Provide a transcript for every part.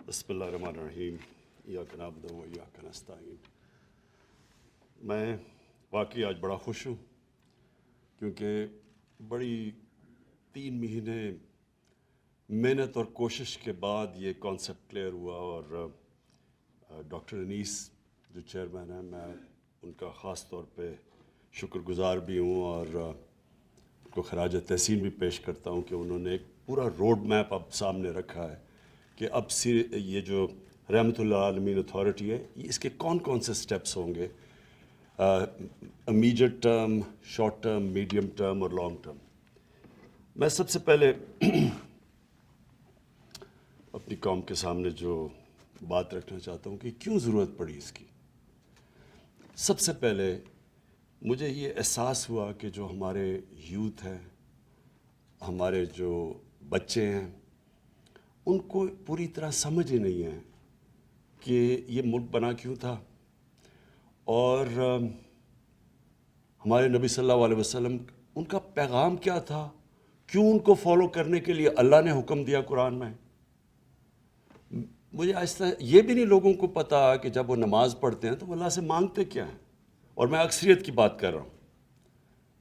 بسم اللہ الرحمن الرحیم ایاک نعبد و ایاک نستعین۔ میں واقعی آج بڑا خوش ہوں کیونکہ بڑی 3 مہینے محنت اور کوشش کے بعد یہ کانسیپٹ کلیئر ہوا، اور ڈاکٹر انیس جو چیئرمین ہیں، میں ان کا خاص طور پہ شکر گزار بھی ہوں اور ان کو خراج تحسین بھی پیش کرتا ہوں کہ انہوں نے ایک پورا روڈ میپ اب سامنے رکھا ہے کہ اب یہ جو رحمۃ اللہ عالمین اتھارٹی ہے، اس کے کون کون سے سٹیپس ہوں گے، immediate term, short term, medium term اور لانگ ٹرم۔ میں سب سے پہلے اپنی قوم کے سامنے جو بات رکھنا چاہتا ہوں کہ کیوں ضرورت پڑی اس کی۔ سب سے پہلے مجھے یہ احساس ہوا کہ جو ہمارے یوتھ ہیں، ہمارے جو بچے ہیں، ان کو پوری طرح سمجھ ہی نہیں ہے کہ یہ ملک بنا کیوں تھا، اور ہمارے نبی صلی اللہ علیہ وسلم ان کا پیغام کیا تھا، کیوں ان کو فالو کرنے کے لیے اللہ نے حکم دیا قرآن میں۔ مجھے آہستہ یہ بھی نہیں لوگوں کو پتا کہ جب وہ نماز پڑھتے ہیں تو وہ اللہ سے مانگتے کیا ہیں، اور میں اکثریت کی بات کر رہا ہوں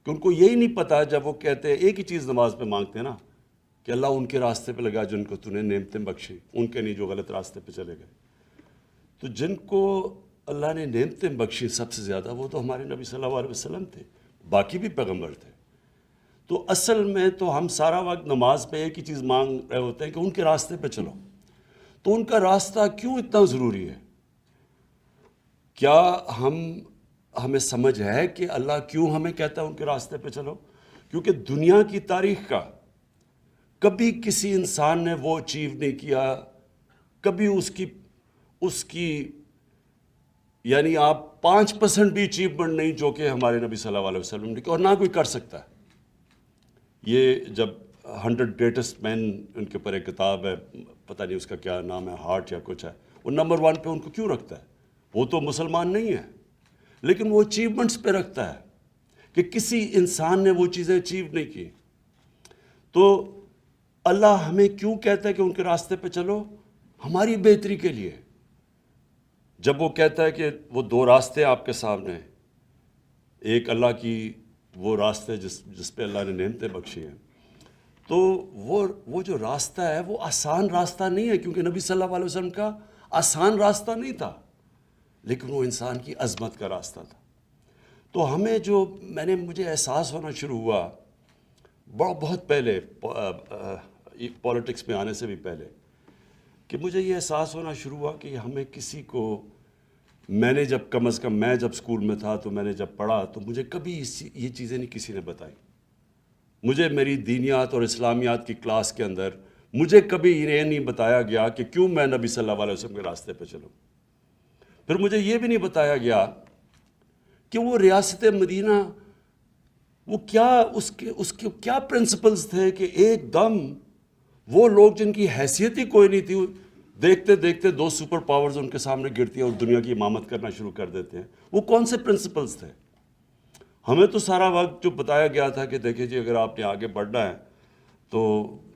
کہ ان کو یہی نہیں پتا جب وہ کہتے ہیں ایک ہی چیز نماز پہ مانگتے ہیں نا کہ اللہ ان کے راستے پہ لگا جن کو تو نے نعمتیں بخشی، ان کے نہیں جو غلط راستے پہ چلے گئے۔ تو جن کو اللہ نے نعمتیں بخشی سب سے زیادہ وہ تو ہمارے نبی صلی اللہ علیہ وسلم تھے، باقی بھی پیغمبر تھے۔ تو اصل میں تو ہم سارا وقت نماز پہ ایک ہی چیز مانگ رہے ہوتے ہیں کہ ان کے راستے پہ چلو۔ تو ان کا راستہ کیوں اتنا ضروری ہے؟ کیا ہمیں سمجھ ہے کہ اللہ کیوں ہمیں کہتا ہے ان کے راستے پہ چلو؟ کیونکہ دنیا کی تاریخ کا کبھی کسی انسان نے وہ اچیو نہیں کیا، کبھی اس کی یعنی آپ 5% بھی اچیومنٹ نہیں جو کہ ہمارے نبی صلی اللہ علیہ وسلم نے کی، اور نہ کوئی کر سکتا ہے۔ یہ جب 100 گریٹسٹ مین ان کے اوپر ایک کتاب ہے، پتہ نہیں اس کا کیا نام ہے، ہارٹ یا کچھ ہے، وہ نمبر 1 پہ ان کو کیوں رکھتا ہے؟ وہ تو مسلمان نہیں ہے، لیکن وہ اچیومنٹس پہ رکھتا ہے کہ کسی انسان نے وہ چیزیں اچیو نہیں کی۔ تو اللہ ہمیں کیوں کہتا ہے کہ ان کے راستے پہ چلو؟ ہماری بہتری کے لیے۔ جب وہ کہتا ہے کہ وہ 2 راستے آپ کے سامنے، ایک اللہ کی وہ راستے جس پہ اللہ نے نعمتیں بخشی ہیں، تو وہ جو راستہ ہے وہ آسان راستہ نہیں ہے، کیونکہ نبی صلی اللہ علیہ وسلم کا آسان راستہ نہیں تھا، لیکن وہ انسان کی عظمت کا راستہ تھا۔ تو ہمیں مجھے احساس ہونا شروع ہوا بہت پہلے، پولیٹکس میں آنے سے بھی پہلے، کہ مجھے یہ احساس ہونا شروع ہوا کہ ہمیں کسی کو، میں نے جب کم از کم میں جب اسکول میں تھا تو میں نے جب پڑھا تو مجھے کبھی یہ چیزیں نہیں کسی نے بتائی۔ مجھے میری دینیات اور اسلامیات کی کلاس کے اندر مجھے کبھی یہ نہیں بتایا گیا کہ کیوں میں نبی صلی اللہ علیہ وسلم کے راستے پہ چلوں۔ پھر مجھے یہ بھی نہیں بتایا گیا کہ وہ ریاست مدینہ، وہ کیا اس کے کیا پرنسپلز تھے کہ ایک دم وہ لوگ جن کی حیثیت ہی کوئی نہیں تھی، دیکھتے دیکھتے 2 سپر پاورز ان کے سامنے گرتی ہیں اور دنیا کی امامت کرنا شروع کر دیتے ہیں۔ وہ کون سے پرنسپلز تھے؟ ہمیں تو سارا وقت جو بتایا گیا تھا کہ دیکھیں جی اگر آپ نے آگے بڑھنا ہے تو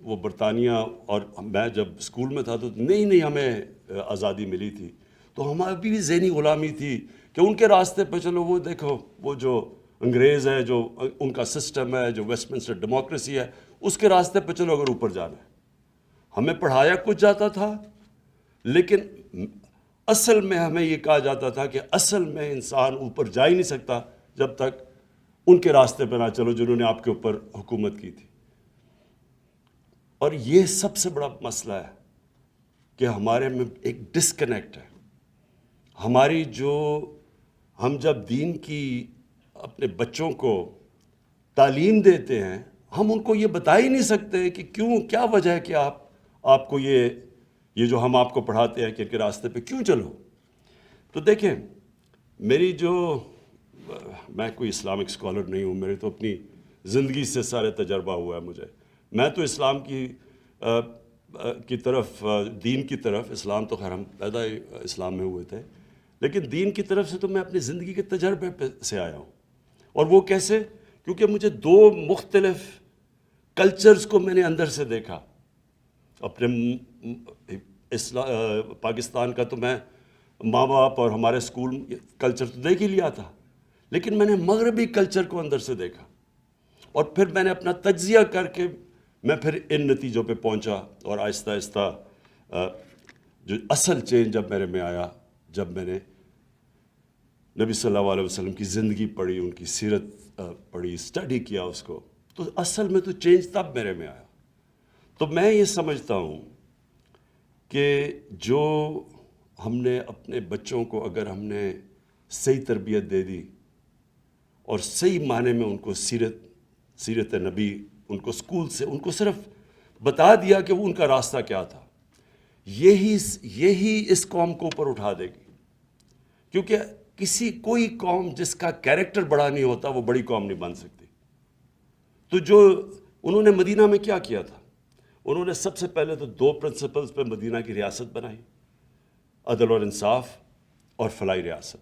وہ برطانیہ، اور میں جب اسکول میں تھا تو نہیں ہمیں آزادی ملی تھی، تو ہماری بھی ذہنی غلامی تھی کہ ان کے راستے پہ چلو۔ وہ دیکھو وہ جو انگریز ہے، جو ان کا سسٹم ہے، جو ویسٹ منسٹر ڈیموکریسی ہے، اس کے راستے پہ چلو اگر اوپر جانا ہے۔ ہمیں پڑھایا کچھ جاتا تھا، لیکن اصل میں ہمیں یہ کہا جاتا تھا کہ اصل میں انسان اوپر جا ہی نہیں سکتا جب تک ان کے راستے پہ نہ چلو جنہوں نے آپ کے اوپر حکومت کی تھی۔ اور یہ سب سے بڑا مسئلہ ہے کہ ہمارے میں ایک ڈسکنیکٹ ہے۔ ہماری ہم جب دین کی اپنے بچوں کو تعلیم دیتے ہیں، ہم ان کو یہ بتا ہی نہیں سکتے کہ کیا وجہ ہے کہ آپ کو یہ جو ہم آپ کو پڑھاتے ہیں کہ ان کے راستے پہ کیوں چلو۔ تو دیکھیں، میں کوئی اسلامک اسکالر نہیں ہوں، میری تو اپنی زندگی سے سارے تجربہ ہوا ہے مجھے۔ میں تو اسلام کی طرف، دین کی طرف، اسلام تو خیر ہم پیدا ہی اسلام میں ہوئے تھے، لیکن دین کی طرف سے تو میں اپنی زندگی کے تجربے سے آیا ہوں۔ اور وہ کیسے؟ کیونکہ مجھے 2 مختلف کلچرز کو میں نے اندر سے دیکھا، اپنے پاکستان کا تو میں ماں باپ اور ہمارے اسکول کلچر تو دیکھ ہی لیا تھا، لیکن میں نے مغربی کلچر کو اندر سے دیکھا، اور پھر میں نے اپنا تجزیہ کر کے میں پھر ان نتیجوں پہ پہنچا، اور آہستہ آہستہ جو اصل چینج جب میرے میں آیا، جب میں نے نبی صلی اللہ علیہ وسلم کی زندگی پڑھی، ان کی سیرت پڑھی، اسٹڈی کیا اس کو، تو اصل میں تو چینج تب میرے میں آیا۔ تو میں یہ سمجھتا ہوں کہ جو ہم نے اپنے بچوں کو اگر ہم نے صحیح تربیت دے دی اور صحیح معنی میں ان کو سیرت نبی، ان کو اسکول سے ان کو صرف بتا دیا کہ وہ ان کا راستہ کیا تھا، یہی اس قوم کو اوپر اٹھا دے گی۔ کیونکہ کوئی قوم جس کا کیریکٹر بڑا نہیں ہوتا وہ بڑی قوم نہیں بن سکتی۔ تو جو انہوں نے مدینہ میں کیا کیا تھا، انہوں نے سب سے پہلے تو 2 پرنسپلز پہ مدینہ کی ریاست بنائی، عدل اور انصاف اور فلاحی ریاست،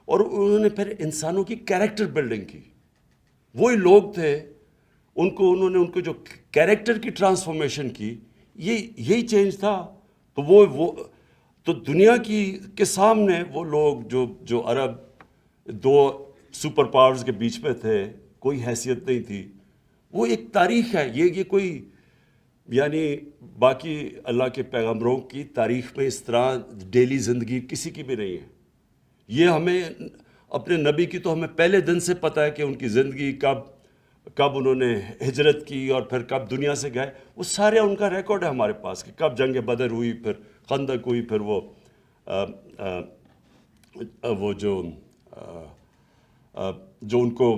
اور انہوں نے پھر انسانوں کی کیریکٹر بلڈنگ کی۔ وہی لوگ تھے، انہوں نے ان کو جو کیریکٹر کی ٹرانسفارمیشن کی، یہی چینج تھا۔ تو وہ تو دنیا کے سامنے وہ لوگ جو عرب 2 سپر پاورز کے بیچ میں تھے، کوئی حیثیت نہیں تھی، وہ ایک تاریخ ہے۔ یہ کوئی یعنی باقی اللہ کے پیغمبروں کی تاریخ میں اس طرح ڈیلی زندگی کسی کی بھی نہیں ہے۔ یہ ہمیں اپنے نبی کی تو ہمیں پہلے دن سے پتہ ہے کہ ان کی زندگی کب انہوں نے ہجرت کی اور پھر کب دنیا سے گئے، وہ سارے ان کا ریکارڈ ہے ہمارے پاس، کہ کب جنگ بدر ہوئی، پھر خندق ہوئی، پھر وہ جو ان کو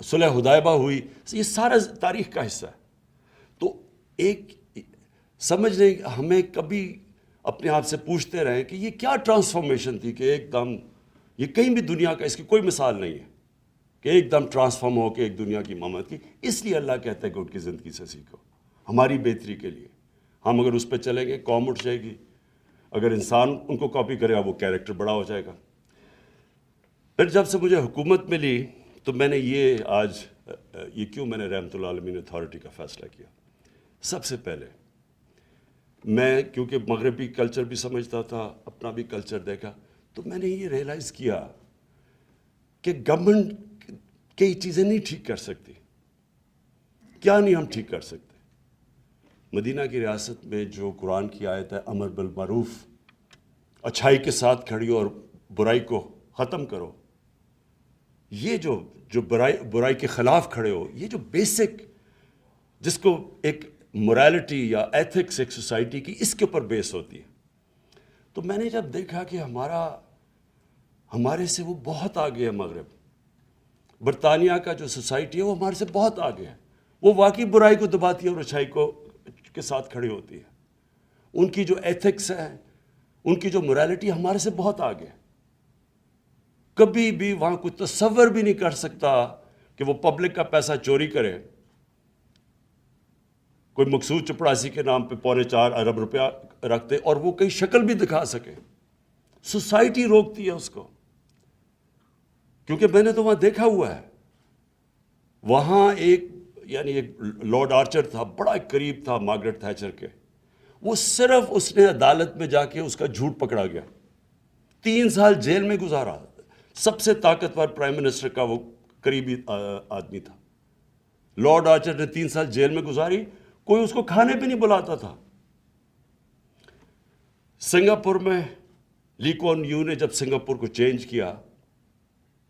صلح حدیبیہ ہوئی، یہ سارا تاریخ کا حصہ ہے۔ تو ایک سمجھ لیں، ہمیں کبھی اپنے آپ سے پوچھتے رہیں کہ یہ کیا ٹرانسفارمیشن تھی کہ ایک دم یہ کہیں بھی دنیا کا اس کی کوئی مثال نہیں ہے کہ ایک دم ٹرانسفارم ہو کے ایک دنیا کی امامت کی۔ اس لیے اللہ کہتا ہے کہ ان کی زندگی سے سیکھو، ہماری بہتری کے لیے۔ ہم اگر اس پہ چلیں گے قوم اٹھ جائے گی، اگر انسان ان کو کاپی کرے گا وہ کیریکٹر بڑا ہو جائے گا۔ پھر جب سے مجھے حکومت ملی تو میں نے یہ کیوں میں نے رحمت اللہ عالمین اتھارٹی کا فیصلہ کیا؟ سب سے پہلے میں کیونکہ مغربی کلچر بھی سمجھتا تھا، اپنا بھی کلچر دیکھا، تو میں نے یہ ریئلائز کیا کہ گورنمنٹ کئی چیزیں نہیں ٹھیک کر سکتی۔ کیا نہیں ہم ٹھیک کر سکتے؟ مدینہ کی ریاست میں جو قرآن کی آیت ہے، امر بالمعروف، اچھائی کے ساتھ کھڑی اور برائی کو ختم کرو، یہ جو برائی کے خلاف کھڑے ہو، یہ جو بیسک جس کو ایک مورالٹی یا ایتھکس ایک سوسائٹی کی، اس کے اوپر بیس ہوتی ہے۔ تو میں نے جب دیکھا کہ ہمارے سے وہ بہت آگے ہے مغرب، برطانیہ کا جو سوسائٹی ہے وہ ہمارے سے بہت آگے ہے، وہ واقعی برائی کو دباتی ہے اور اچھائی کے ساتھ کھڑی ہوتی ہے۔ ان کی جو ایتھکس ہے، ان کی جو مورالٹی ہمارے سے بہت آگے ہے۔ کبھی بھی وہاں کوئی تصور بھی نہیں کر سکتا کہ وہ پبلک کا پیسہ چوری کرے، کوئی مقصود چپڑاسی کے نام پہ 4.25 ارب روپیہ رکھتے اور وہ کئی شکل بھی دکھا سکے۔ سوسائٹی روکتی ہے اس کو، کیونکہ میں نے تو وہاں دیکھا ہوا ہے۔ وہاں ایک لارڈ آرچر تھا، بڑا قریب تھا مارگریٹ تھیچر کے، وہ صرف اس نے عدالت میں جا کے اس کا جھوٹ پکڑا گیا، 3 سال جیل میں گزارا۔ سب سے طاقتور پرائم منسٹر کا وہ قریبی آدمی تھا۔ لارڈ آرچر نے 3 سال جیل میں گزاری، کوئی اس کو کھانے پہ نہیں بلاتا تھا۔ سنگاپور میں لی کوان یو نے جب سنگاپور کو چینج کیا،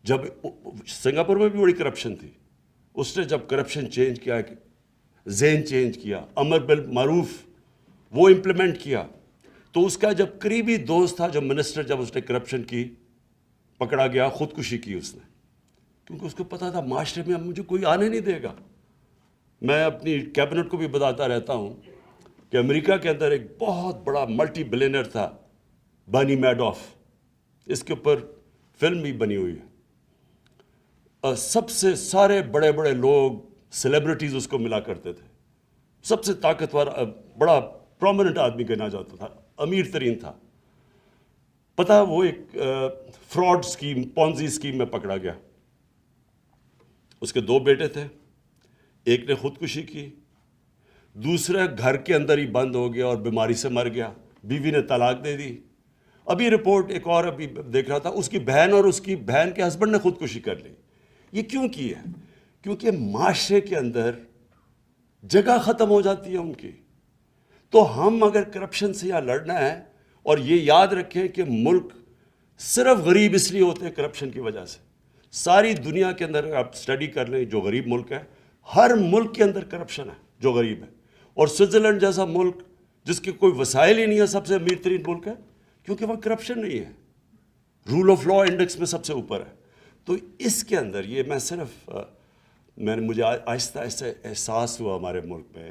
جب سنگاپور میں بھی بڑی کرپشن تھی، اس نے جب کرپشن چینج کیا، ذہن چینج کیا، امر بالمعروف وہ امپلیمنٹ کیا، تو اس کا جب قریبی دوست تھا جو منسٹر، جب اس نے کرپشن کی پکڑا گیا، خودکشی کی اس نے، کیونکہ اس کو پتا تھا معاشرے میں اب مجھے کوئی آنے نہیں دے گا۔ میں اپنی کیبنٹ کو بھی بتاتا رہتا ہوں کہ امریکہ کے اندر ایک بہت بڑا ملٹی بلینئر تھا، بانی میڈوف، اس کے اوپر فلم بھی بنی ہوئی ہے۔ سب سے سارے بڑے بڑے لوگ، سیلیبریٹیز اس کو ملا کرتے تھے، سب سے طاقتور، بڑا پرومیننٹ آدمی کہنا جاتا تھا، امیر ترین تھا۔ پتہ وہ ایک فراڈ سکیم، پونزی سکیم میں پکڑا گیا۔ اس کے 2 بیٹے تھے، ایک نے خودکشی کی، دوسرا گھر کے اندر ہی بند ہو گیا اور بیماری سے مر گیا, بیوی نے طلاق دے دی. ابھی رپورٹ ایک اور ابھی دیکھ رہا تھا, اس کی بہن اور اس کی بہن کے ہسبینڈ نے خودکشی کر لی. یہ کیوں کی ہے؟ کیونکہ معاشرے کے اندر جگہ ختم ہو جاتی ہے ان کی. تو ہم اگر کرپشن سے یہاں لڑنا ہے, اور یہ یاد رکھیں کہ ملک صرف غریب اس لیے ہوتے ہیں کرپشن کی وجہ سے. ساری دنیا کے اندر آپ اسٹڈی کر لیں, جو غریب ملک ہے, ہر ملک کے اندر کرپشن ہے جو غریب ہے. اور سوئٹزرلینڈ جیسا ملک جس کے کوئی وسائل ہی نہیں ہے, سب سے امیر ترین ملک ہے, کیونکہ وہاں کرپشن نہیں ہے, رول آف لا انڈیکس میں سب سے اوپر ہے. تو اس کے اندر یہ میں صرف مجھے آہستہ آہستہ احساس ہوا ہمارے ملک میں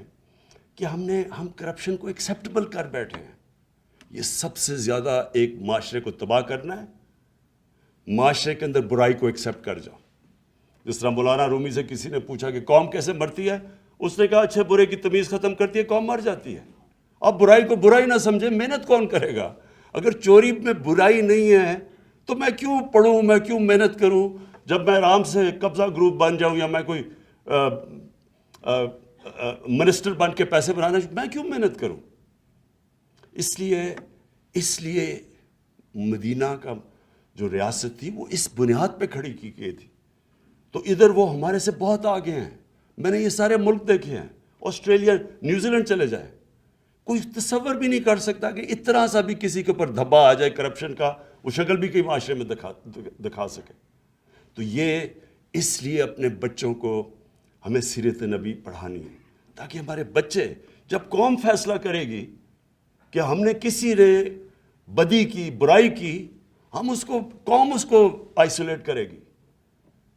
کہ ہم کرپشن کو ایکسیپٹیبل کر بیٹھے ہیں. یہ سب سے زیادہ ایک معاشرے کو تباہ کرنا ہے. معاشرے کے اندر برائی کو ایکسیپٹ کر جاؤ. جس طرح مولانا رومی سے کسی نے پوچھا کہ قوم کیسے مرتی ہے, اس نے کہا اچھے برے کی تمیز ختم کرتی ہے, قوم مر جاتی ہے. اب برائی کو برائی نہ سمجھے, محنت کون کرے گا؟ اگر چوری میں برائی نہیں ہے تو میں کیوں پڑھوں, میں کیوں محنت کروں؟ جب میں آرام سے قبضہ گروپ بن جاؤں یا میں کوئی منسٹر بن کے پیسے بنانا, میں کیوں محنت کروں؟ اس لیے مدینہ کا جو ریاست تھی وہ اس بنیاد پہ کھڑی کی گئی تھی. تو ادھر وہ ہمارے سے بہت آگے ہیں. میں نے یہ سارے ملک دیکھے ہیں, آسٹریلیا, نیوزی لینڈ چلے جائیں, کوئی تصور بھی نہیں کر سکتا کہ اتنا سا بھی کسی کے اوپر دھبا آ جائے کرپشن کا, وہ شکل بھی کئی معاشرے میں دکھا سکے. تو یہ اس لیے اپنے بچوں کو ہمیں سیرت نبی پڑھانی ہے, تاکہ ہمارے بچے جب قوم فیصلہ کرے گی کہ ہم نے کسی نے بدی کی, برائی کی, قوم اس کو آئسولیٹ کرے گی.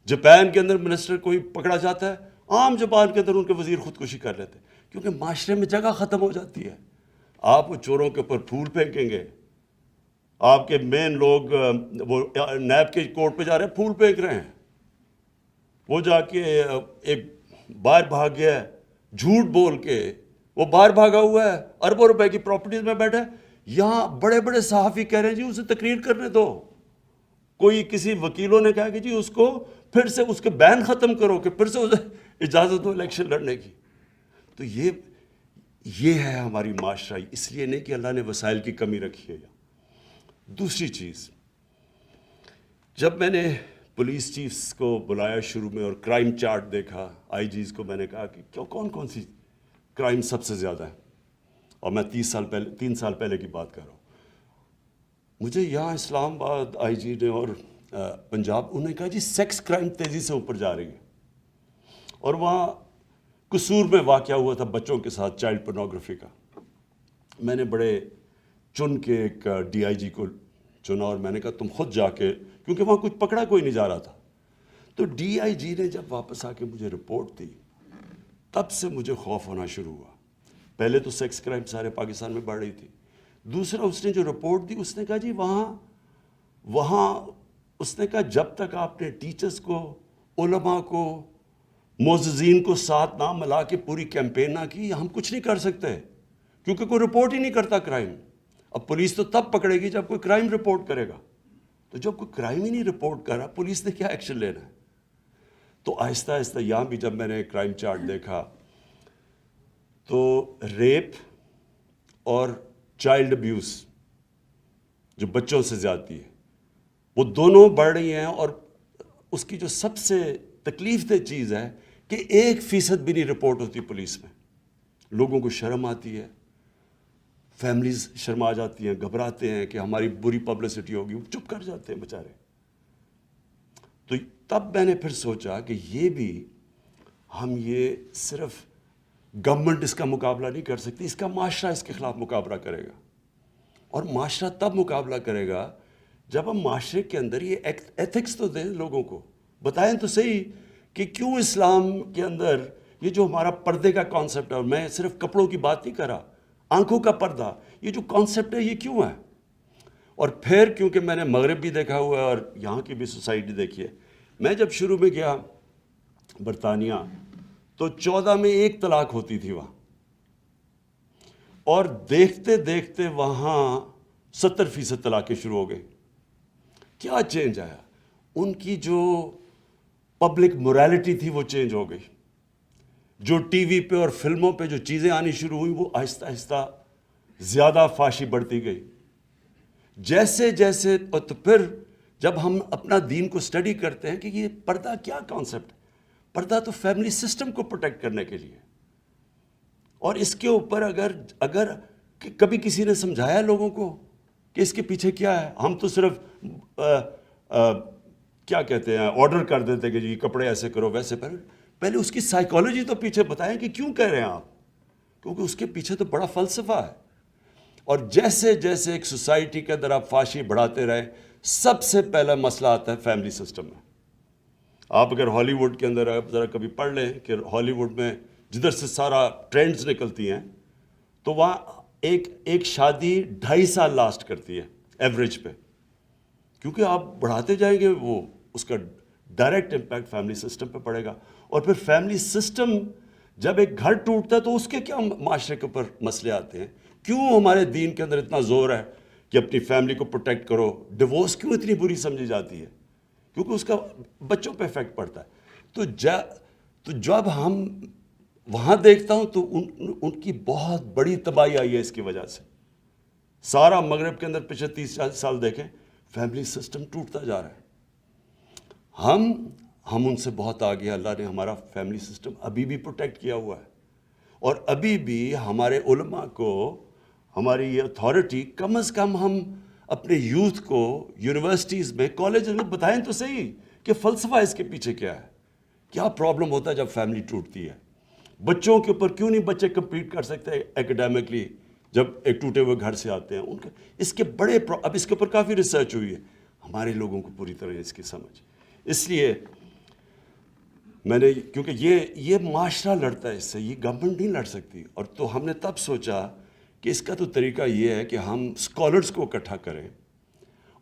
جاپان کے اندر منسٹر کوئی پکڑا جاتا ہے, عام زبان کے اندر ان کے وزیر خودکشی کر لیتے ہیں, کیونکہ معاشرے میں جگہ ختم ہو جاتی ہے. آپ وہ چوروں کے اوپر پھول پھینکیں گے, آپ کے مین لوگ وہ نیب کے کورٹ پہ جا رہے ہیں, پھول پھینک رہے ہیں, وہ جا کے ایک باہر بھاگ گیا ہے جھوٹ بول کے, وہ باہر بھاگا ہوا ہے, اربوں روپے کی پراپرٹیز میں بیٹھا ہے. یہاں بڑے بڑے صحافی کہہ رہے ہیں جی اسے تقریر کرنے دو. کوئی کسی وکیلوں نے کہا کہ جی اس کو پھر سے اس کے بین ختم کرو, کہ پھر سے اسے اجازت دو الیکشن لڑنے کی. تو یہ ہے ہماری معاشرہ, اس لیے نہیں کہ اللہ نے وسائل کی کمی رکھی ہے. دوسری چیز, جب میں نے پولیس چیفز کو بلایا شروع میں اور کرائم چارٹ دیکھا, آئی جیز کو میں نے کہا کہ کون سی کرائم سب سے زیادہ ہے, اور میں 3 سال پہلے کی بات کر رہا ہوں. مجھے یہاں اسلام آباد آئی جی نے اور پنجاب, انہوں نے کہا جی سیکس کرائم تیزی سے اوپر جا رہی ہے. اور وہاں قصور میں واقعہ ہوا تھا بچوں کے ساتھ چائلڈ پورنوگرافی کا. میں نے بڑے چن کے ایک ڈی آئی جی کو چنا, اور میں نے کہا تم خود جا کے, کیونکہ وہاں کچھ پکڑا کوئی نہیں جا رہا تھا. تو ڈی آئی جی نے جب واپس آ کے مجھے رپورٹ دی, تب سے مجھے خوف ہونا شروع ہوا. پہلے تو سیکس کرائم سارے پاکستان میں بڑھ رہی تھی. دوسرا, اس نے جو رپورٹ دی اس نے کہا جی وہاں اس نے کہا جب تک آپ نے ٹیچرز کو, علماء کو, معززین کو ساتھ نہ ملا کے پوری کیمپین نہ کی, ہم کچھ نہیں کر سکتے, کیونکہ کوئی رپورٹ ہی نہیں کرتا کرائم. اب پولیس تو تب پکڑے گی جب کوئی کرائم رپورٹ کرے گا. تو جب کوئی کرائم ہی نہیں رپورٹ کر رہا, پولیس نے کیا ایکشن لینا ہے؟ تو آہستہ آہستہ یہاں بھی جب میں نے کرائم چارٹ دیکھا تو ریپ اور چائلڈ ابیوز, جو بچوں سے زیادتی ہے, وہ دونوں بڑھ رہی ہیں. اور اس کی جو سب سے تکلیف دہ چیز ہے کہ 1% بھی نہیں رپورٹ ہوتی پولیس میں. لوگوں کو شرم آتی ہے, فیملیز شرما جاتی ہیں, گھبراتے ہیں کہ ہماری بری پبلسٹی ہوگی, وہ چپ کر جاتے ہیں بیچارے. تو تب میں نے پھر سوچا کہ ہم یہ صرف گورنمنٹ اس کا مقابلہ نہیں کر سکتی, اس کا معاشرہ اس کے خلاف مقابلہ کرے گا. اور معاشرہ تب مقابلہ کرے گا جب ہم معاشرے کے اندر یہ ایتھکس تو دیں, لوگوں کو بتائیں تو صحیح کہ کیوں اسلام کے اندر یہ جو ہمارا پردے کا کانسیپٹ ہے, اور میں صرف کپڑوں کی بات نہیں کر رہا, آنکھوں کا پردہ, یہ جو کانسیپٹ ہے یہ کیوں ہے. اور پھر کیونکہ میں نے مغرب بھی دیکھا ہوا ہے اور یہاں کی بھی سوسائٹی دیکھی ہے. میں جب شروع میں گیا برطانیہ تو 14 میں 1 طلاق ہوتی تھی وہاں, اور دیکھتے دیکھتے وہاں 70% طلاقیں شروع ہو گئی. کیا چینج آیا؟ ان کی جو پبلک موریلٹی تھی وہ چینج ہو گئی. جو ٹی وی پہ اور فلموں پہ جو چیزیں آنی شروع ہوئیں وہ آہستہ آہستہ زیادہ فحاشی بڑھتی گئی. جیسے جیسے اور تو پھر جب ہم اپنا دین کو اسٹڈی کرتے ہیں کہ یہ پردہ کیا کانسیپٹ ہے. پردہ تو فیملی سسٹم کو پروٹیکٹ کرنے کے لیے. اور اس کے اوپر اگر کبھی کسی نے سمجھایا لوگوں کو کہ اس کے پیچھے کیا ہے. ہم تو صرف کیا کہتے ہیں آرڈر کر دیتے کہ جی کپڑے ایسے کرو ویسے پہلے اس کی سائیکالوجی تو پیچھے بتائیں کہ کیوں کہہ رہے ہیں آپ, کیونکہ اس کے پیچھے تو بڑا فلسفہ ہے. اور جیسے جیسے ایک سوسائٹی کے اندر آپ فحاشی بڑھاتے رہے, سب سے پہلا مسئلہ آتا ہے فیملی سسٹم میں. آپ اگر ہالی ووڈ کے اندر آپ ذرا کبھی پڑھ لیں کہ ہالی ووڈ میں جدھر سے سارا ٹرینڈز نکلتی ہیں تو وہاں ایک شادی 2.5 سال لاسٹ کرتی ہے ایوریج پہ, کیونکہ آپ بڑھاتے جائیں گے وہ اس کا ڈائریکٹ امپیکٹ فیملی سسٹم پہ پڑے گا. اور پھر فیملی سسٹم جب ایک گھر ٹوٹتا ہے تو اس کے کیا معاشرے کے اوپر مسئلے آتے ہیں. کیوں ہمارے دین کے اندر اتنا زور ہے کہ اپنی فیملی کو پروٹیکٹ کرو. ڈیورس کیوں اتنی بری سمجھی جاتی ہے؟ کیونکہ اس کا بچوں پہ افیکٹ پڑتا ہے. تو جب ہم وہاں دیکھتا ہوں تو ان کی بہت بڑی تباہی آئی ہے اس کی وجہ سے. سارا مغرب کے اندر پچھلے 30-40 سال دیکھیں فیملی سسٹم ٹوٹتا جا رہا ہے. ہم ان سے بہت آگے. اللہ نے ہمارا فیملی سسٹم ابھی بھی پروٹیکٹ کیا ہوا ہے. اور ابھی بھی ہمارے علماء کو, ہماری یہ اتھارٹی, کم از کم ہم اپنے یوتھ کو یونیورسٹیز میں کالجز میں بتائیں تو صحیح کہ فلسفہ اس کے پیچھے کیا ہے, کیا پرابلم ہوتا ہے جب فیملی ٹوٹتی ہے. بچوں کے اوپر کیوں نہیں بچے کمپیٹ کر سکتے ایکڈیمکلی جب ایک ٹوٹے ہوئے گھر سے آتے ہیں. ان کے اس کے بڑے اب اس کے اوپر کافی ریسرچ ہوئی ہے. ہمارے لوگوں کو پوری طرح اس کی سمجھ. اس لیے میں نے, کیونکہ یہ معاشرہ لڑتا ہے اس سے, یہ گورنمنٹ نہیں لڑ سکتی. اور تو ہم نے تب سوچا کہ اس کا تو طریقہ یہ ہے کہ ہم اسکالرس کو اکٹھا کریں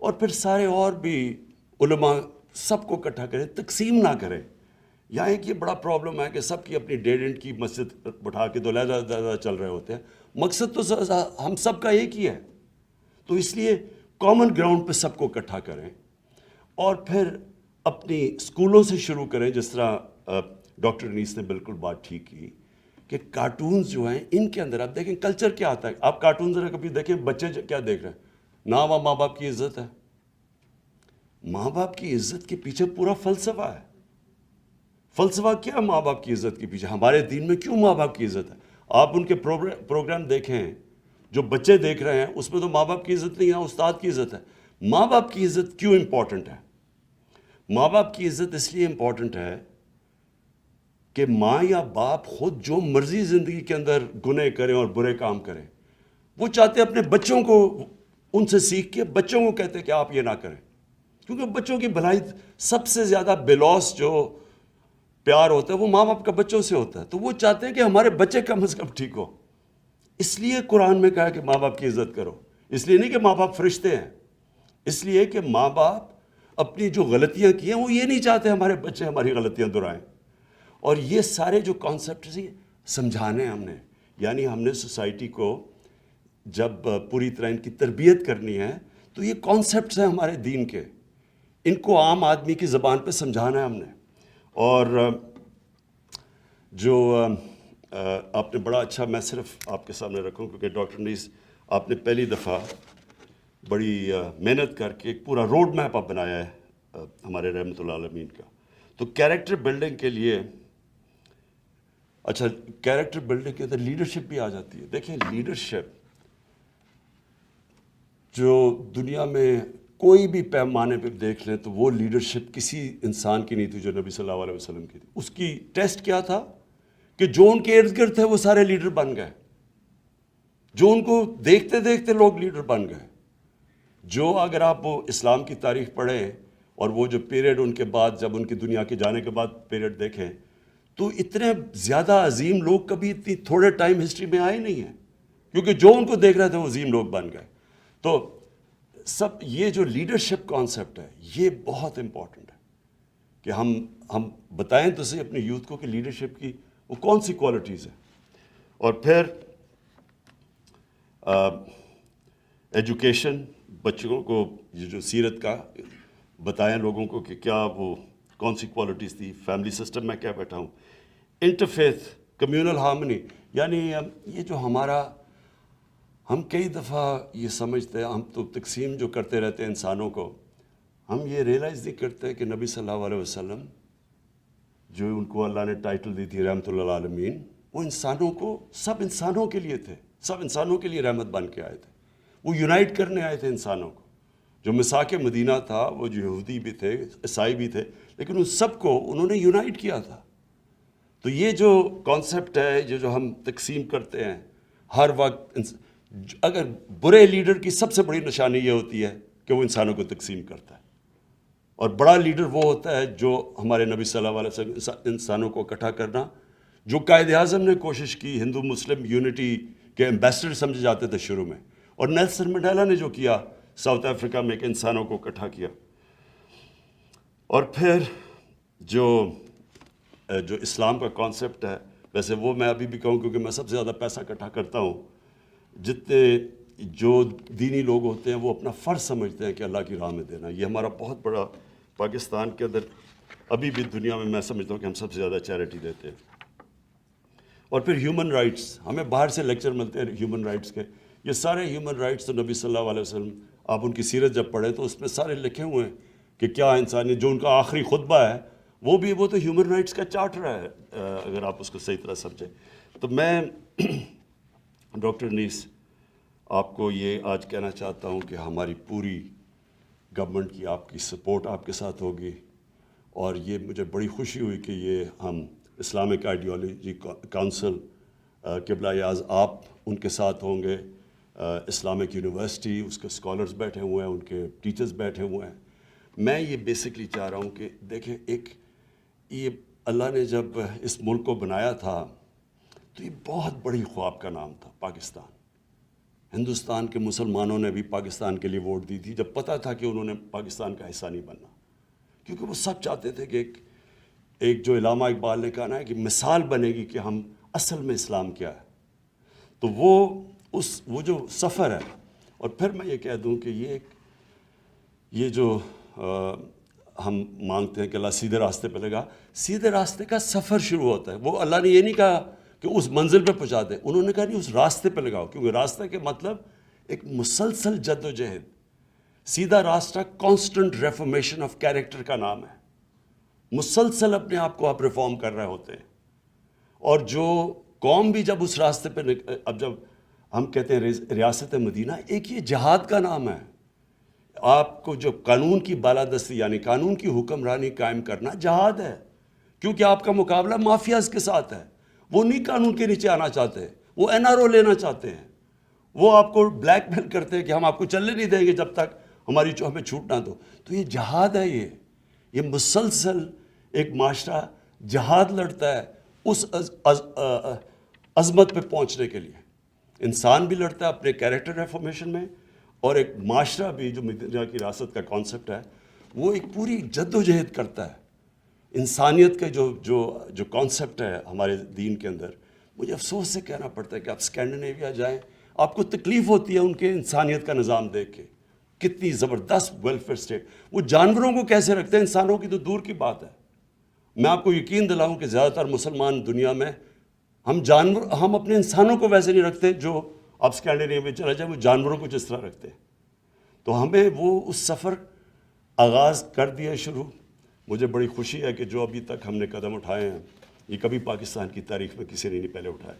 اور پھر سارے اور بھی علماء سب کو اکٹھا کریں, تقسیم نہ کریں. یہاں ایک یہ بڑا پرابلم ہے کہ سب کی اپنی ڈیڈ اینڈ کی مسجد بٹھا کے دولہدہ چل رہے ہوتے ہیں. مقصد تو ہم سب کا ایک ہی ہے. تو اس لیے کامن گراؤنڈ پہ سب کو اکٹھا کریں اور پھر اپنی اسکولوں سے شروع کریں. جس طرح ڈاکٹر انیس نے بالکل بات ٹھیک کی کہ کارٹونز جو ہیں ان کے اندر آپ دیکھیں کلچر کیا آتا ہے. آپ کارٹون ذرا کبھی دیکھیں, بچے کیا دیکھ رہے ہیں؟ نہ وہاں ماں باپ کی عزت ہے. ماں باپ کی عزت کے پیچھے پورا فلسفہ ہے. فلسفہ کیا ماں باپ کی عزت کے پیچھے؟ ہمارے دین میں کیوں ماں باپ کی عزت ہے؟ آپ ان کے پروگرام دیکھیں جو بچے دیکھ رہے ہیں, اس میں تو ماں باپ کی عزت نہیں ہے, استاد کی عزت ہے. ماں باپ کی عزت کیوں امپورٹنٹ ہے؟ ماں باپ کی عزت اس لیے امپورٹنٹ ہے کہ ماں یا باپ خود جو مرضی زندگی کے اندر گناہ کریں اور برے کام کریں, وہ چاہتے ہیں اپنے بچوں کو ان سے سیکھ کے بچوں کو کہتے ہیں کہ آپ یہ نہ کریں. کیونکہ بچوں کی بھلائی سب سے زیادہ بلوس جو پیار ہوتا ہے وہ ماں باپ کا بچوں سے ہوتا ہے. تو وہ چاہتے ہیں کہ ہمارے بچے کم از کم ٹھیک ہو. اس لیے قرآن میں کہا کہ ماں باپ کی عزت کرو. اس لیے نہیں کہ ماں باپ فرشتے ہیں, اس لیے کہ ماں باپ اپنی جو غلطیاں کی ہیں وہ یہ نہیں چاہتے ہمارے بچے ہماری غلطیاں دہرائیں. اور یہ سارے جو کانسیپٹس ہیں سمجھانے ہم نے, یعنی ہم نے سوسائٹی کو جب پوری طرح ان کی تربیت کرنی ہے تو یہ کانسیپٹس ہیں ہمارے دین کے, ان کو عام آدمی کی زبان پہ سمجھانا ہے ہم نے. اور جو آپ نے بڑا اچھا, میں صرف آپ کے سامنے رکھوں کیونکہ ڈاکٹر انیس آپ نے پہلی دفعہ بڑی محنت کر کے ایک پورا روڈ میپ آپ بنایا ہے ہمارے رحمۃ اللہ عالمین کا. تو کیریکٹر بلڈنگ کے لیے, اچھا کیریکٹر بلڈنگ کے اندر لیڈرشپ بھی آ جاتی ہے. دیکھیں لیڈرشپ جو دنیا میں کوئی بھی پیمانے پہ دیکھ لیں تو وہ لیڈرشپ کسی انسان کی نہیں تھی جو نبی صلی اللہ علیہ وسلم کی تھی. اس کی ٹیسٹ کیا تھا کہ جو ان کے ارد گرد تھے وہ سارے لیڈر بن گئے, جو ان کو دیکھتے دیکھتے لوگ لیڈر بن گئے. جو اگر آپ وہ اسلام کی تاریخ پڑھیں اور وہ جو پیریڈ ان کے بعد جب ان کی دنیا کے جانے کے بعد پیریڈ دیکھیں تو اتنے زیادہ عظیم لوگ کبھی اتنی تھوڑے ٹائم ہسٹری میں آئے نہیں ہیں, کیونکہ جو ان کو دیکھ رہے تھے وہ عظیم لوگ بن گئے. تو سب یہ جو لیڈرشپ کانسیپٹ ہے یہ بہت امپورٹنٹ ہے کہ ہم بتائیں تو صحیح اپنے یوتھ کو کہ لیڈرشپ کی وہ کون سی کوالٹیز ہیں. اور پھر ایجوکیشن, بچوں کو یہ جو سیرت کا بتائیں لوگوں کو کہ کیا وہ کون سی کوالٹیز تھی. فیملی سسٹم میں کیا بیٹھا ہوں. Interfaith communal harmony. یعنی یہ جو ہمارا، ہم کئی دفعہ یہ سمجھتے ہیں، ہم تو تقسیم جو کرتے رہتے ہیں انسانوں کو، ہم یہ ریئلائز نہیں کرتے کہ نبی صلی اللہ علیہ وسلم جو ان کو اللہ نے ٹائٹل دی تھی رحمت اللہ عالمین، وہ انسانوں کو، سب انسانوں کے لیے تھے، سب انسانوں کے لیے رحمت بن کے آئے تھے. وہ یونائٹ کرنے آئے تھے انسانوں کو. جو مساک مدینہ تھا وہ جو یہودی بھی تھے، عیسائی بھی تھے، لیکن ان سب کو انہوں نے یونائٹ کیا تھا. تو یہ جو کانسیپٹ ہے، جو ہم تقسیم کرتے ہیں ہر وقت، اگر برے لیڈر کی سب سے بڑی نشانی یہ ہوتی ہے کہ وہ انسانوں کو تقسیم کرتا ہے، اور بڑا لیڈر وہ ہوتا ہے جو ہمارے نبی صلی اللہ علیہ وسلم انسانوں کو اکٹھا کرنا. جو قائد اعظم نے کوشش کی، ہندو مسلم یونٹی کے ایمبیسڈر سمجھے جاتے تھے شروع میں، اور نیلسن منڈیلا نے جو کیا ساؤتھ افریقہ میں کہ انسانوں کو اکٹھا کیا. اور پھر جو اسلام کا کانسیپٹ ہے، ویسے وہ میں ابھی بھی کہوں کیونکہ میں سب سے زیادہ پیسہ اکٹھا کرتا ہوں. جتنے جو دینی لوگ ہوتے ہیں وہ اپنا فرض سمجھتے ہیں کہ اللہ کی راہ میں دینا. یہ ہمارا بہت بڑا، پاکستان کے اندر ابھی بھی دنیا میں سمجھتا ہوں کہ ہم سب سے زیادہ چیریٹی دیتے ہیں. اور پھر ہیومن رائٹس، ہمیں باہر سے لیکچر ملتے ہیں ہیومن رائٹس کے. یہ سارے ہیومن رائٹس تو نبی صلی اللہ علیہ وسلم، آپ ان کی سیرت جب پڑھیں تو اس میں سارے لکھے ہوئے ہیں کہ کیا انسانی، جو ان کا آخری خطبہ ہے وہ تو ہیومن رائٹس کا چارٹر ہے، اگر آپ اس کو صحیح طرح سمجھیں. تو میں ڈاکٹر انیس آپ کو یہ آج کہنا چاہتا ہوں کہ ہماری پوری گورنمنٹ کی آپ کی سپورٹ آپ کے ساتھ ہوگی، اور یہ مجھے بڑی خوشی ہوئی کہ یہ ہم اسلامک آئیڈیالوجی کونسل قبلہ اعظ آپ ان کے ساتھ ہوں گے، اسلامک یونیورسٹی اس کے اسکالرز بیٹھے ہوئے ہیں، ان کے ٹیچرز بیٹھے ہوئے ہیں. میں یہ بیسکلی چاہ رہا ہوں کہ دیکھیں، یہ اللہ نے جب اس ملک کو بنایا تھا تو یہ بہت بڑی خواب کا نام تھا پاکستان. ہندوستان کے مسلمانوں نے بھی پاکستان کے لیے ووٹ دی تھی جب پتہ تھا کہ انہوں نے پاکستان کا حصہ نہیں بننا، کیونکہ وہ سب چاہتے تھے کہ ایک جو علامہ اقبال نے کہا ہے کہ مثال بنے گی کہ ہم اصل میں اسلام کیا ہے. تو وہ جو سفر ہے، اور پھر میں یہ کہہ دوں کہ یہ جو ہم مانگتے ہیں کہ اللہ سیدھے راستے پہ لگا، سیدھے راستے کا سفر شروع ہوتا ہے. وہ اللہ نے یہ نہیں کہا کہ اس منزل پہ پہنچا دے، انہوں نے کہا نہیں، اس راستے پہ لگاؤ، کیونکہ راستہ کے مطلب ایک مسلسل جد و جہد. سیدھا راستہ کانسٹنٹ ریفارمیشن آف کیریکٹر کا نام ہے. مسلسل اپنے آپ کو آپ ریفارم کر رہے ہوتے ہیں. اور جو قوم بھی جب اس راستے پہ اب جب ہم کہتے ہیں ریاست مدینہ، ایک یہ جہاد کا نام ہے. آپ کو جو قانون کی بالادستی یعنی قانون کی حکمرانی قائم کرنا جہاد ہے، کیونکہ آپ کا مقابلہ مافیاز کے ساتھ ہے. وہ نہیں قانون کے نیچے آنا چاہتے، وہ NRO لینا چاہتے ہیں. وہ آپ کو بلیک میل کرتے ہیں کہ ہم آپ کو چلنے نہیں دیں گے جب تک ہمیں چھوٹ نہ دو. تو یہ جہاد ہے. یہ مسلسل ایک معاشرہ جہاد لڑتا ہے اس عظمت پہ پہنچنے کے لیے. انسان بھی لڑتا ہے اپنے کیریکٹر ریفارمیشن میں، اور ایک معاشرہ بھی جو مدینہ کی ریاست کا کانسیپٹ ہے وہ ایک پوری جد و جہد کرتا ہے. انسانیت کا جو کانسیپٹ ہے ہمارے دین کے اندر، مجھے افسوس سے کہنا پڑتا ہے کہ آپ اسکینڈینیویا جائیں، آپ کو تکلیف ہوتی ہے ان کے انسانیت کا نظام دیکھ کے. کتنی زبردست ویلفیئر اسٹیٹ. وہ جانوروں کو کیسے رکھتے ہیں، انسانوں کی تو دور کی بات ہے. میں آپ کو یقین دلاؤں کہ زیادہ تر مسلمان دنیا میں ہم اپنے انسانوں کو ویسے نہیں رکھتے جو آپ اسکینڈینیویا میں چلا جائے وہ جانوروں کو جس طرح رکھتے ہیں. تو ہمیں وہ اس سفر آغاز کر دیا شروع. مجھے بڑی خوشی ہے کہ جو ابھی تک ہم نے قدم اٹھائے ہیں یہ کبھی پاکستان کی تاریخ میں کسی نے نہیں پہلے اٹھائے.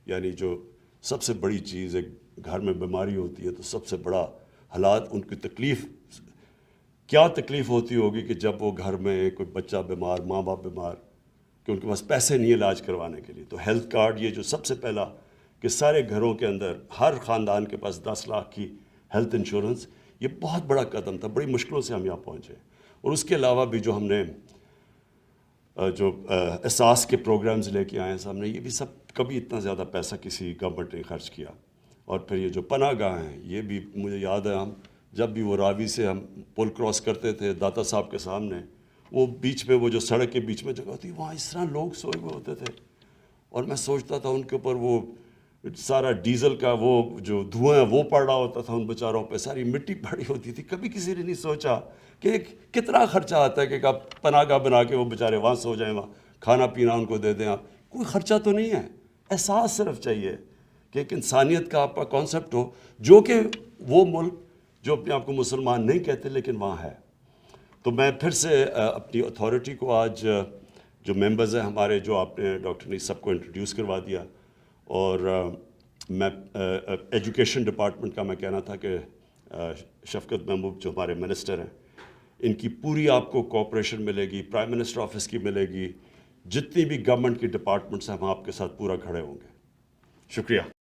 یعنی جو سب سے بڑی چیز ایک گھر میں بیماری ہوتی ہے تو سب سے بڑا حالات، ان کی تکلیف، کیا تکلیف ہوتی ہوگی کہ جب وہ گھر میں کوئی بچہ بیمار، ماں باپ بیمار، کہ ان کے پاس پیسے نہیں علاج کروانے کے لیے. تو ہیلتھ کارڈ، یہ جو سب سے پہلا کہ سارے گھروں کے اندر ہر خاندان کے پاس 10 لاکھ کی ہیلتھ انشورنس، یہ بہت بڑا قدم تھا. بڑی مشکلوں سے ہم یہاں پہنچے. اور اس کے علاوہ بھی جو ہم نے جو احساس کے پروگرامز لے کے آئے ہیں سامنے، یہ بھی سب کبھی اتنا زیادہ پیسہ کسی گورنمنٹ نے خرچ کیا. اور پھر یہ جو پناہ گاہ ہیں، یہ بھی مجھے یاد ہے، ہم جب بھی وہ راوی سے ہم پل کراس کرتے تھے داتا صاحب کے سامنے، وہ بیچ میں وہ جو سڑک کے بیچ میں جگہ ہوتی، وہاں اس طرح لوگ سوئے ہوئے ہوتے تھے. اور میں سوچتا تھا ان کے اوپر وہ سارا ڈیزل کا وہ جو دھواں ہے وہ پڑ رہا ہوتا تھا، ان بیچاروں پہ ساری مٹی پڑی ہوتی تھی. کبھی کسی نے نہیں سوچا کہ کتنا خرچہ آتا ہے کہ آپ پناہ گاہ بنا کے وہ بیچارے وہاں سو جائیں، وہاں کھانا پینا ان کو دے دیں آپ. کوئی خرچہ تو نہیں ہے، احساس صرف چاہیے کہ ایک انسانیت کا آپ کا کانسیپٹ ہو، جو کہ وہ ملک جو اپنے آپ کو مسلمان نہیں کہتے لیکن وہاں ہے. تو میں پھر سے اپنی اتھارٹی کو آج جو ممبرز ہیں ہمارے، جو آپ نے ڈاکٹر نے سب کو انٹروڈیوس کروا دیا، اور میں ایجوکیشن ڈپارٹمنٹ کا میں کہنا تھا کہ شفقت محمود جو ہمارے منسٹر ہیں، ان کی پوری آپ کو کوآپریشن ملے گی، پرائم منسٹر آفس کی ملے گی، جتنی بھی گورنمنٹ کی ڈپارٹمنٹس ہیں ہم آپ کے ساتھ پورا کھڑے ہوں گے. شکریہ.